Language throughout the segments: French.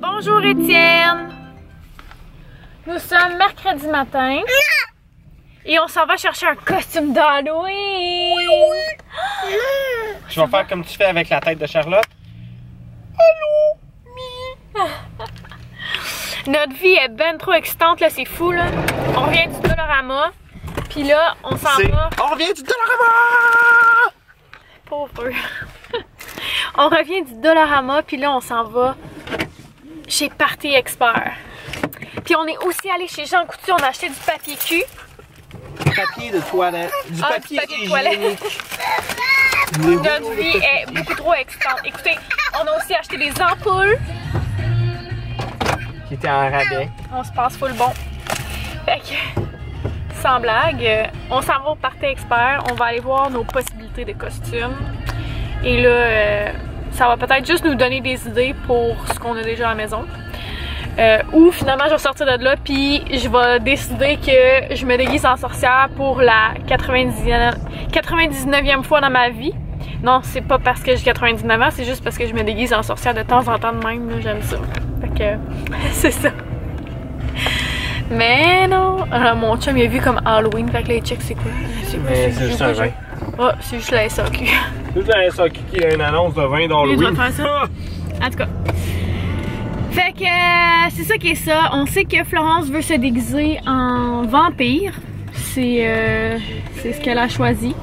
Bonjour Étienne! Nous sommes mercredi matin et on s'en va chercher un costume d'Halloween! Je vais faire comme tu fais avec la tête de Charlotte. Notre vie est ben trop excitante là, c'est fou là. On revient du Dollarama, puis là on s'en va. On revient du Dollarama! Pauvre. On revient du Dollarama, puis là on s'en va chez Party Expert. Puis on est aussi allé chez Jean Coutu, on a acheté du papier cul. Du papier de toilette. Du papier de toilette. Notre vie est beaucoup trop excitante. Écoutez, on a aussi acheté des ampoules. Qui était en rabais. On se passe full bon. Fait que, sans blague, on s'en va au Party Expert. On va aller voir nos possibilités de costumes. Et là, ça va peut-être juste nous donner des idées pour ce qu'on a déjà à la maison. Ou finalement je vais sortir de là puis je vais décider que je me déguise en sorcière pour la 99e fois dans ma vie. Non, c'est pas parce que j'ai 99 ans, c'est juste parce que je me déguise en sorcière de temps en temps de même, j'aime ça. Fait que c'est ça. Mais non, mon chum il a vu comme Halloween, fait que les checks c'est quoi? C'est juste un vin. Oh, c'est juste la SAQ. C'est juste la SAQ qui a une annonce de vin d'Halloween. Il doit faire ça. En tout cas. Fait que c'est ça qui est ça. On sait que Florence veut se déguiser en vampire. C'est ce qu'elle a choisi.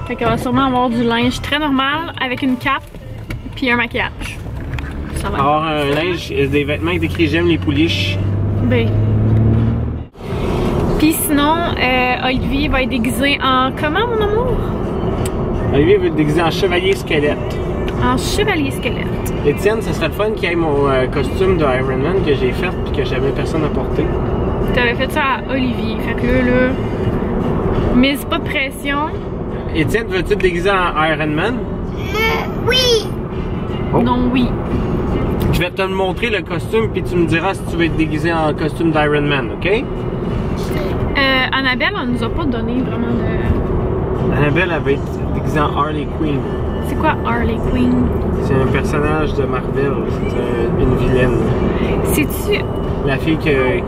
Fait qu'elle va sûrement avoir du linge très normal avec une cape puis un maquillage. Ça va. Avoir un linge, des vêtements avec écrit j'aime les pouliches. Ben. Puis sinon, Olivier va être déguisé en comment mon amour? Olivier veut être déguisé en chevalier squelette. En chevalier squelette. Étienne, ça serait le fun qu'il y ait mon costume de Iron Man que j'ai fait puis que j'avais personne à porter. T'avais fait ça à Olivier, fait que là, mise pas de pression. Étienne, veux-tu te déguiser en Iron Man? Oui! Oh. Non, oui. Je vais te montrer le costume puis tu me diras si tu veux être déguisé en costume d'Iron Man, ok? Annabelle, elle nous a pas donné vraiment de... Annabelle avait été déguisée en Harley Quinn. C'est quoi Harley Quinn? C'est un personnage de Marvel, c'est une vilaine. C'est-tu... La fille qui est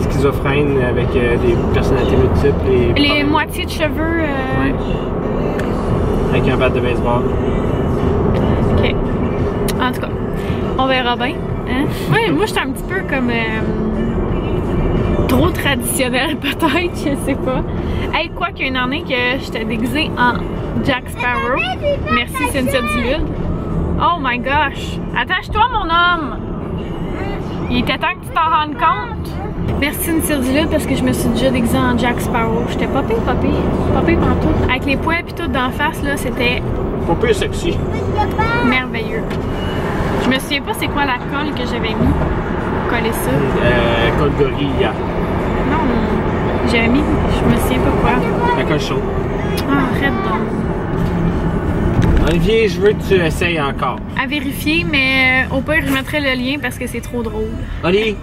schizophrène avec des personnalités multiples et... Les moitiés de cheveux... Ouais. Avec un bat de baseball. Ok. En tout cas, on verra bien. Hein? Ouais, moi j'étais un petit peu comme... trop traditionnelle peut-être, je sais pas. Hey, quoi qu'il y a une année que j'étais déguisée en Jack Sparrow. Merci Cynthia Dulude. Oh my gosh! Attache-toi mon homme! Il était temps que tu t'en rendes compte. Merci Cynthia Dulude parce que je me suis déjà déguisée en Jack Sparrow. J'étais pas pire pantoute. Avec les poils pis tout d'en face là, c'était... Pas plus sexy. merveilleux. Je me souviens pas c'est quoi la colle que j'avais mis pour coller ça. Colle gorilla. Non, j'avais mis, je me souviens pas quoi. La colle chaude. Ah, arrête donc. Olivier, je veux que tu essayes encore. À vérifier, mais au pire, je mettrai le lien parce que c'est trop drôle. Olivier!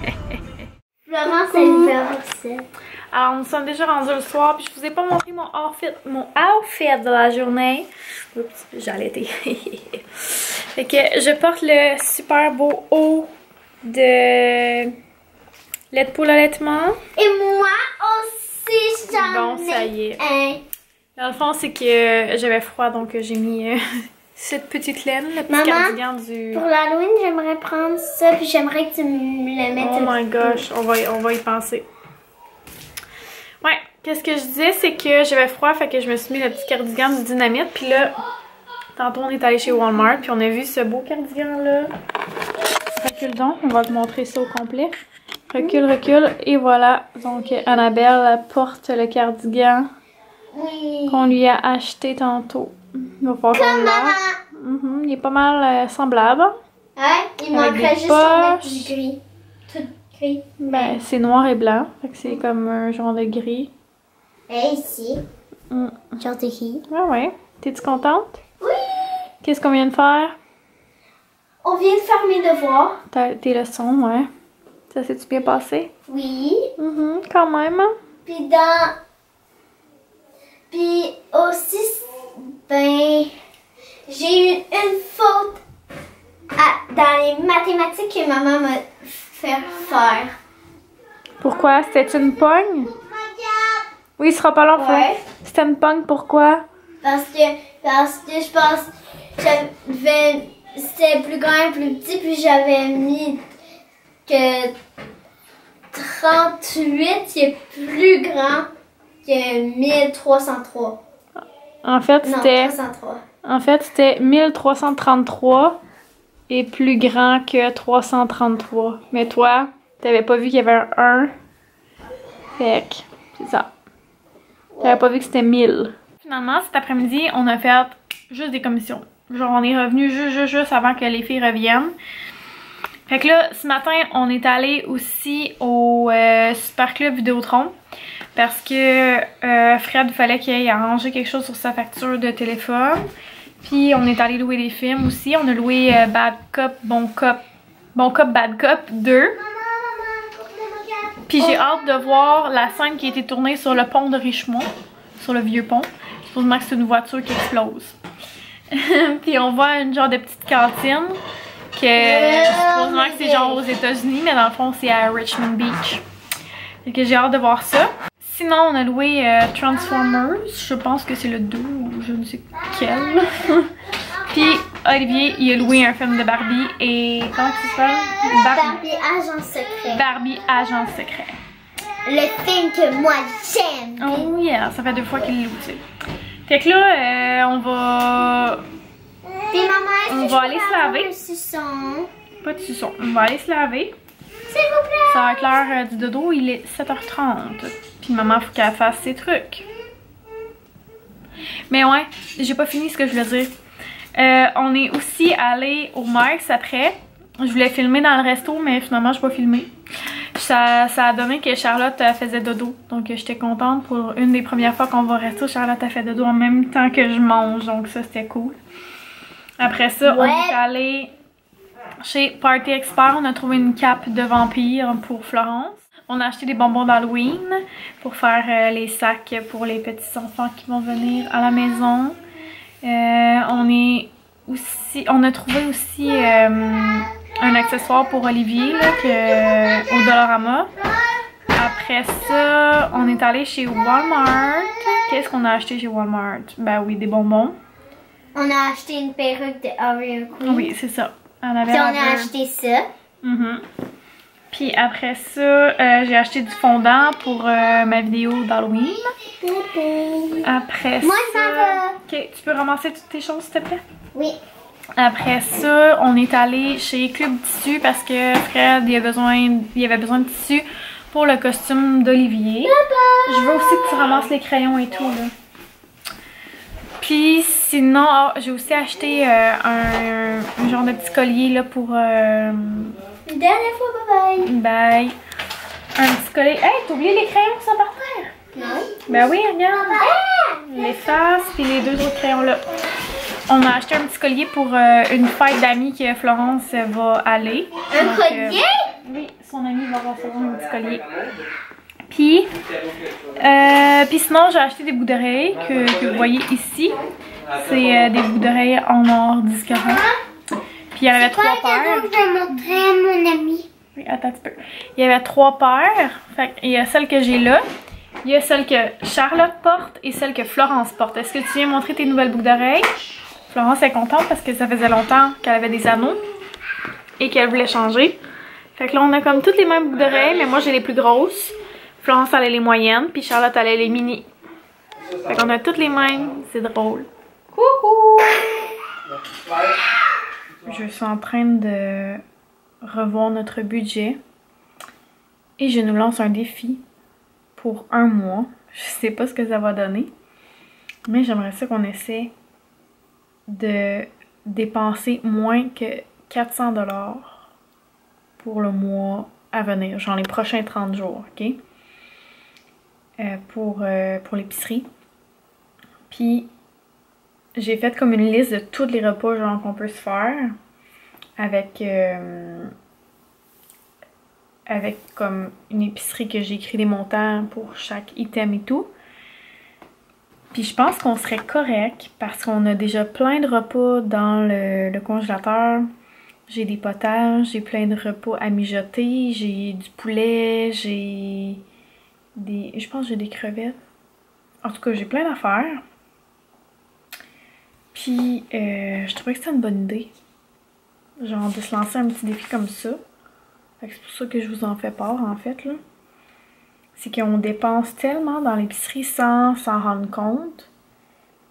Florence, elle verra ça. Alors, nous sommes déjà rendus le soir, puis je vous ai pas montré mon outfit de la journée. Oups, j'ai allaité. Fait que je porte le super beau haut de lait de poule allaitement. Et moi aussi, j'en Bon, ça y est. un. Dans le fond, c'est que j'avais froid, donc j'ai mis cette petite laine, le petit cardigan du... Pour l'Halloween, j'aimerais prendre ça, puis j'aimerais que tu me le mettes. Oh my gosh, on va y penser. Ouais, qu'est-ce que je disais, c'est que j'avais froid, fait que je me suis mis le petit cardigan du Dynamite, puis là, tantôt on est allé chez Walmart, puis on a vu ce beau cardigan-là. Recule donc, on va te montrer ça au complet. Recule, recule, et voilà. Donc, Annabelle porte le cardigan qu'on lui a acheté tantôt. Il va falloir qu'on lave. Il est pas mal semblable. Ouais, il Avec manquerait des juste en mettre poches. du gris. Tout gris. Ben, c'est noir et blanc, fait que c'est comme un genre de gris. Et ici. Genre de gris. Ouais. T'es-tu contente? Oui! Qu'est-ce qu'on vient de faire? On vient de faire mes devoirs. Tes leçons, ouais. Ça s'est-tu bien passé? Oui. Quand même. Puis Puis aussi, ben... J'ai eu une faute dans les mathématiques que maman m'a fait faire. Pourquoi? C'était une pogne? Oui, il sera pas long, Ouais. C'était une pogne, pourquoi? Parce que je pense que c'était plus grand et plus petit, puis j'avais mis que 38 qui est plus grand que 1303. En fait, Non, c'était 303. En fait, c'était 1333 et plus grand que 333. Mais toi, t'avais pas vu qu'il y avait un 1. Fait que, c'est ça. T'avais pas vu que c'était 1000. Finalement, cet après-midi, on a fait juste des commissions. Genre, on est revenu juste avant que les filles reviennent. Fait que là, ce matin, on est allé aussi au Super Club Vidéotron. Parce que Fred, il fallait qu'il aille arranger quelque chose sur sa facture de téléphone. Puis on est allé louer des films aussi. On a loué Bad Cop, Bon Cop, Bad Cop 2. Puis j'ai hâte de voir la scène qui a été tournée sur le pont de Richemont. Sur le vieux pont. Supposément que c'est une voiture qui explose. Puis on voit une genre de petite cantine. Supposément que c'est genre aux États-Unis, mais dans le fond c'est à Richmond Beach. Fait que j'ai hâte de voir ça. Sinon, on a loué Transformers. Je pense que c'est le 2 ou je ne sais quel. Puis Olivier, il a loué un film de Barbie et... Comment ça s'appelle? Barbie Agent Secret. Barbie Agent Secret. Le film que moi j'aime. Oh yeah, ça fait 2 fois qu'il loue, tu sais. Fait que là, on va... Puis maman, On va aller se laver. Un suçon? Pas de suçon. On va aller se laver. S'il vous plaît. Ça va être l'heure du dodo, il est 7h30. Puis maman, faut qu'elle fasse ses trucs. Mais ouais, j'ai pas fini ce que je voulais dire. On est aussi allé au Mike's après. Je voulais filmer dans le resto, mais finalement, j'ai pas filmé. Ça a donné que Charlotte faisait dodo. Donc j'étais contente pour une des premières fois qu'on va au resto. Charlotte a fait dodo en même temps que je mange. Donc ça, c'était cool. Après ça, on est allé chez Party Expert. On a trouvé une cape de vampire pour Florence. On a acheté des bonbons d'Halloween pour faire les sacs pour les petits enfants qui vont venir à la maison. On a trouvé aussi un accessoire pour Olivier là, au Dollarama. Après ça, on est allé chez Walmart. Qu'est-ce qu'on a acheté chez Walmart? Ben oui, des bonbons. On a acheté une perruque de Oreo Queen. Oui, c'est ça. Puis on a acheté ça. Puis après ça, j'ai acheté du fondant pour ma vidéo d'Halloween. Après Moi, ça... ça va. Ok, tu peux ramasser toutes tes choses, s'il te plaît? Oui. Après ça, on est allé chez Club Tissu parce que Fred, il avait besoin de tissu pour le costume d'Olivier. Je veux aussi que tu ramasses les crayons et tout, là. Puis sinon, j'ai aussi acheté un genre de petit collier là pour... Une dernière fois, bye bye. Bye. Un petit collier. Hey, t'as oublié les crayons qui sont par terre? Non. Ben oui, regarde. Les faces puis les 2 autres crayons là. On a acheté un petit collier pour une fête d'amis que Florence va aller. Un collier? Oui, son amie va recevoir un petit collier. Puis sinon, j'ai acheté des boucles d'oreilles que vous voyez ici. C'est des boucles d'oreilles en or discret. Puis il y avait 3 paires. Je vais montrer à mon ami. Oui, attends un petit peu. Il y avait 3 paires. Fait il y a celle que j'ai là. Il y a celle que Charlotte porte et celle que Florence porte. Est-ce que tu viens montrer tes nouvelles boucles d'oreilles? Florence est contente parce que ça faisait longtemps qu'elle avait des anneaux et qu'elle voulait changer. Fait que là, on a comme toutes les mêmes boucles d'oreilles, mais moi j'ai les plus grosses. Florence elle a les moyennes, puis Charlotte elle a les mini. Fait qu'on a toutes les mêmes, c'est drôle. Coucou! Je suis en train de revoir notre budget et je nous lance un défi pour 1 mois. Je sais pas ce que ça va donner, mais j'aimerais ça qu'on essaie de dépenser moins que 400 $ pour le mois à venir, genre les prochains 30 jours, ok? Pour l'épicerie. Puis j'ai fait comme une liste de tous les repas genre qu'on peut se faire avec comme une épicerie que j'ai écrit des montants pour chaque item et tout. Puis je pense qu'on serait correct parce qu'on a déjà plein de repas dans le congélateur. J'ai des potages, j'ai plein de repas à mijoter, j'ai du poulet, j'ai des... Je pense que j'ai des crevettes. En tout cas, j'ai plein d'affaires. Puis, je trouvais que c'était une bonne idée. Genre de se lancer un petit défi comme ça. Fait que c'est pour ça que je vous en fais part, en fait, là. C'est qu'on dépense tellement dans l'épicerie sans s'en rendre compte.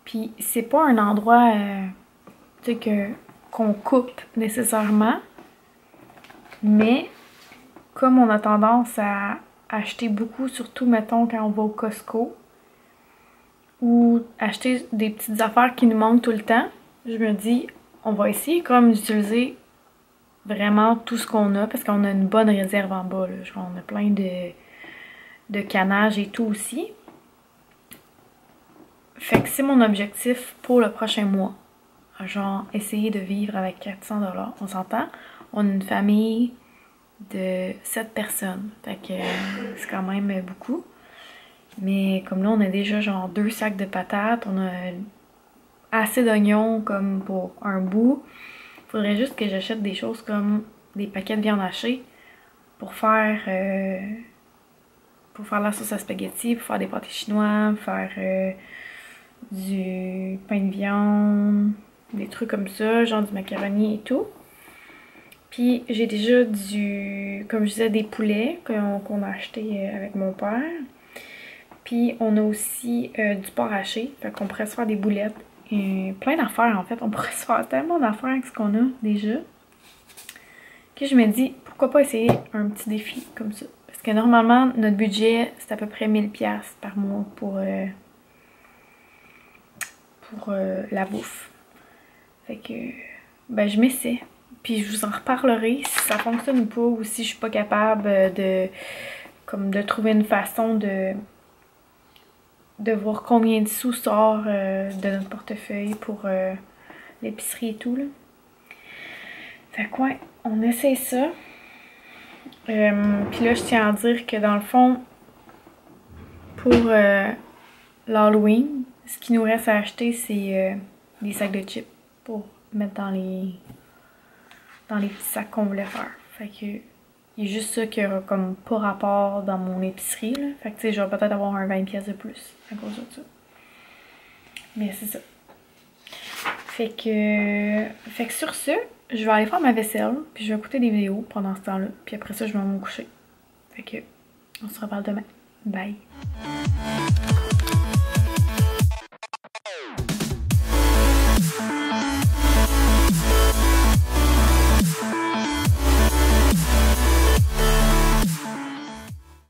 Puis, c'est pas un endroit, tu sais, qu'on coupe nécessairement. Mais, comme on a tendance à acheter beaucoup, surtout, mettons, quand on va au Costco, ou acheter des petites affaires qui nous manquent tout le temps, je me dis, on va essayer comme d'utiliser vraiment tout ce qu'on a, parce qu'on a une bonne réserve en bas, là. Genre, on a plein de canage et tout aussi. Fait que c'est mon objectif pour le prochain mois. Genre, essayer de vivre avec 400 $. On s'entend? On a une famille de 7 personnes. Fait que c'est quand même beaucoup. Mais comme là, on a déjà genre 2 sacs de patates. On a assez d'oignons comme pour un bout. Faudrait juste que j'achète des choses comme des paquets de viande hachée pour faire la sauce à spaghetti, pour faire des pâtés chinois, pour faire du pain de viande, des trucs comme ça, genre du macaroni et tout. Puis j'ai déjà comme je disais, des poulets qu'on a acheté avec mon père. Puis on a aussi du porc haché, fait qu'on pourrait se faire des boulettes. Et plein d'affaires en fait, on pourrait se faire tellement d'affaires avec ce qu'on a déjà. Que je me dis, pourquoi pas essayer un petit défi comme ça. Parce que normalement, notre budget, c'est à peu près 1000$ par mois pour la bouffe. Fait que, ben je m'essaie. Puis je vous en reparlerai si ça fonctionne ou pas, ou si je suis pas capable de trouver une façon de voir combien de sous sort de notre portefeuille pour l'épicerie et tout, là. Fait que ouais, on essaie ça. Puis là, je tiens à dire que dans le fond, pour l'Halloween, ce qui nous reste à acheter, c'est des sacs de chips pour mettre dans les petits sacs qu'on voulait faire. Fait que il y a juste ça qui aura comme pas rapport dans mon épicerie, là. Fait que tu sais, je vais peut-être avoir un 20$ de plus à cause de ça. Mais c'est ça. Fait que sur ce, je vais aller faire ma vaisselle, puis je vais écouter des vidéos pendant ce temps-là. Puis après ça, je vais me coucher. Fait que on se reparle demain. Bye!